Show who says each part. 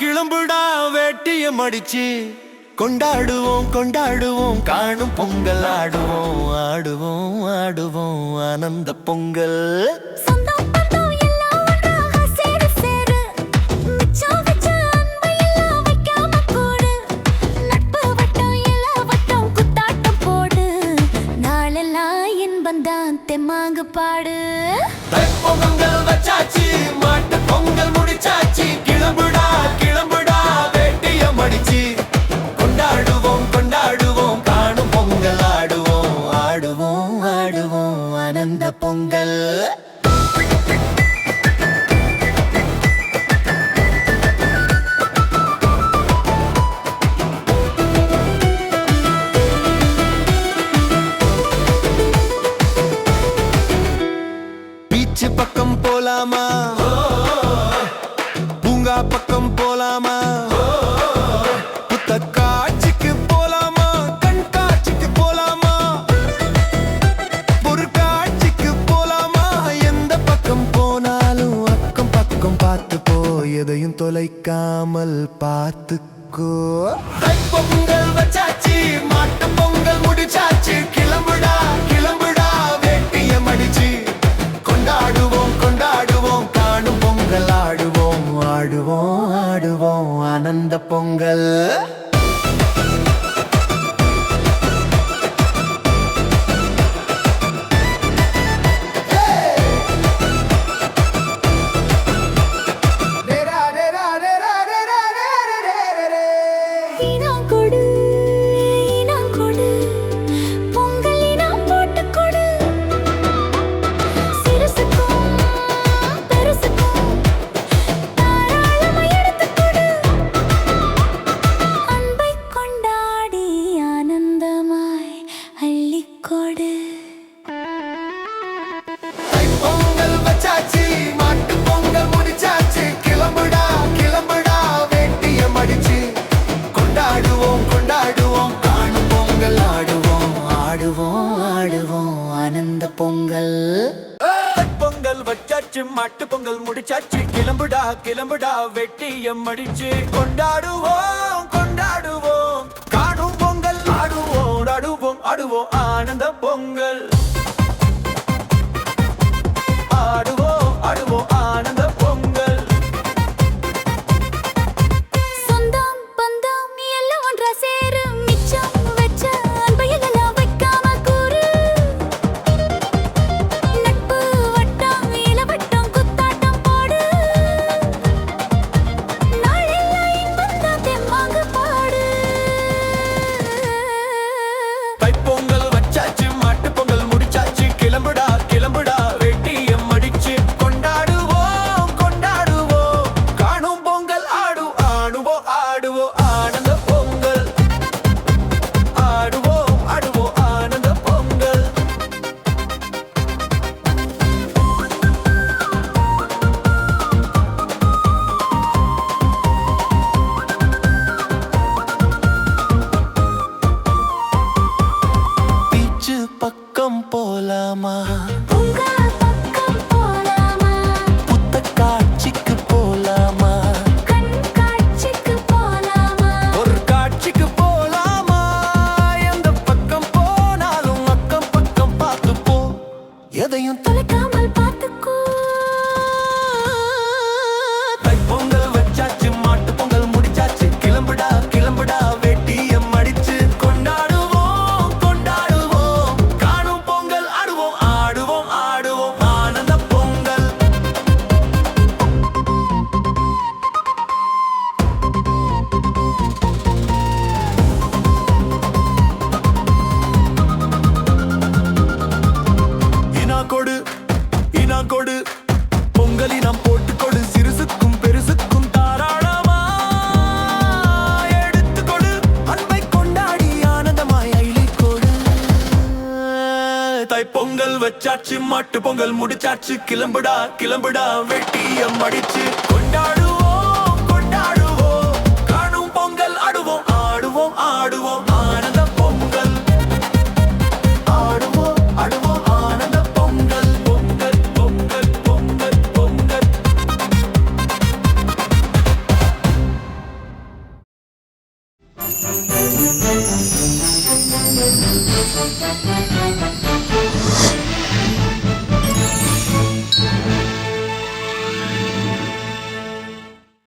Speaker 1: கிளம்புடா வேட்டிய மடிச்சு கொண்டாடுவோம் கொண்டாடுவோம் காணும் பொங்கல் ஆடுவோம் ஆடுவோம் ஆடுவோம் ஆனந்த பொங்கல்.
Speaker 2: தெம்மாங்கு பாடு
Speaker 1: பொங்கல் வச்சாச்சு மாட்டு பொங்கல் முடிச்சாச்சு கிளம்புடா கிளம்புடா வேட்டிய மடிச்சு கொண்டாடுவோம் கொண்டாடுவோம் காணும் பொங்கல் ஆடுவோம் ஆடுவோம் ஆடுவோம் ஆனந்த பொங்கல். பக்கம் போலாமா பூங்கா பக்கம் போலாமா புத்த காட்சிக்கு போலாமா கண்காட்சிக்கு போலாமா பொருட்காட்சிக்கு போலாமா எந்த பக்கம் போனாலும் அக்கம் பக்கம் பார்த்து போ எதையும் தொலைக்காமல் பார்த்துக்கோ. பொங்கல் வச்சாச்சு மாட்டு பொங்கல் முடிச்சாச்சு கிளம்புடா கிளம்புடா வேட்டிய மடிச்சு கொண்டாடுவோம் கொண்டாடுவோம் காணும் பொங்கல் ஆடுவோம் ஆடுவோம் ஆடுவோம் ஆனந்த பொங்கல். பொங்கல் வச்சாச்சு மாட்டு பொங்கல் முடிச்சாச்சு கிளம்புடா கிளம்புடா வேட்டிய மடிச்சு கொண்டாடுவோம் கொண்டாடுவோம் காணும் பொங்கல் ஆடுவோம் ஆடுவோம் ஆடுவோம் ஆனந்த பொங்கல். பொங்கல் வச்சாச்சு மாட்டு பொங்கல் முடிச்சாச்சு கிளம்புடா கிளம்புடா வெட்டிய மடிச்சு கொண்டாடுவோம் கொண்டாடுவோம் காணும் பொங்கல் ஆடுவோம் ஆடுவோம் ஆடுவோம் ஆனந்த பொங்கல் ஆடுவோம் ஆடுவோம் ஆனந்த பொங்கல்.
Speaker 2: சொந்தம் பந்தம் எல்லாம் ஒன்றா சேரும் மிச்சம் வச்ச அன்பையெல்லாம் வைக்காம கூறு நட்பு வட்டம் இளவட்டம் குத்தாட்டம் போடு நாளெல்லாம் இன்பந்தான் தெம்மாங்கு பாடு.
Speaker 1: பொங்கல் வச்சாச்சு மாட்டு பொங்கல் முடிச்சாச்சு கிளம்புடா கிளம்புடா பக்கம் போலாமா
Speaker 2: பூங்கா பக்கம் போலாமா
Speaker 1: புத்த காட்சிக்கு போலாமா
Speaker 2: கண்காட்சிக்கு போலாமா
Speaker 1: ஒரு காட்சிக்கு போலாமா எந்த பக்கம் போனாலும் அக்கம் பக்கம் பார்த்து போ எதையும்
Speaker 2: தொலைக்காமல் பார்த்துக்கோ.
Speaker 1: பொங்கல் வச்சாச்சு மாட்டு பொங்கல் முடிச்சாச்சு கிளம்புடா கிளம்புடா வேட்டிய மடிச்சு கொண்டாடுவோம் கொண்டாடுவோம் காணும் பொங்கல் ஆடுவோம் ஆடுவோம் ஆடுவோம் ஆனந்த பொங்கல். இனா கொடு இனா கொடு பொங்கலி நாம் போட்டு கொடு சிறுசுக்கும் பெருசுக்கும் தாராளமா எடுத்து கொடு அன்பை கொண்டாடி ஆனந்தமாய் அள்ளி கொடு. பொங்கல் வச்சாச்சு மாட்டு பொங்கல் முடிச்சாச்சு கிளம்புடா கிளம்புடா வெட்டிய மடிச்சு கொண்டாடுவோம் கொண்டாடுவோம் காணும் பொங்கல் ஆடுவோம் ஆடுவோம் ஆடுவோம் ஆனந்த பொங்கல் ஆடுவோம் ஆடுவோம் ஆனந்த பொங்கல் பொங்கல் பொங்கல் பொங்கல் பொங்கல்.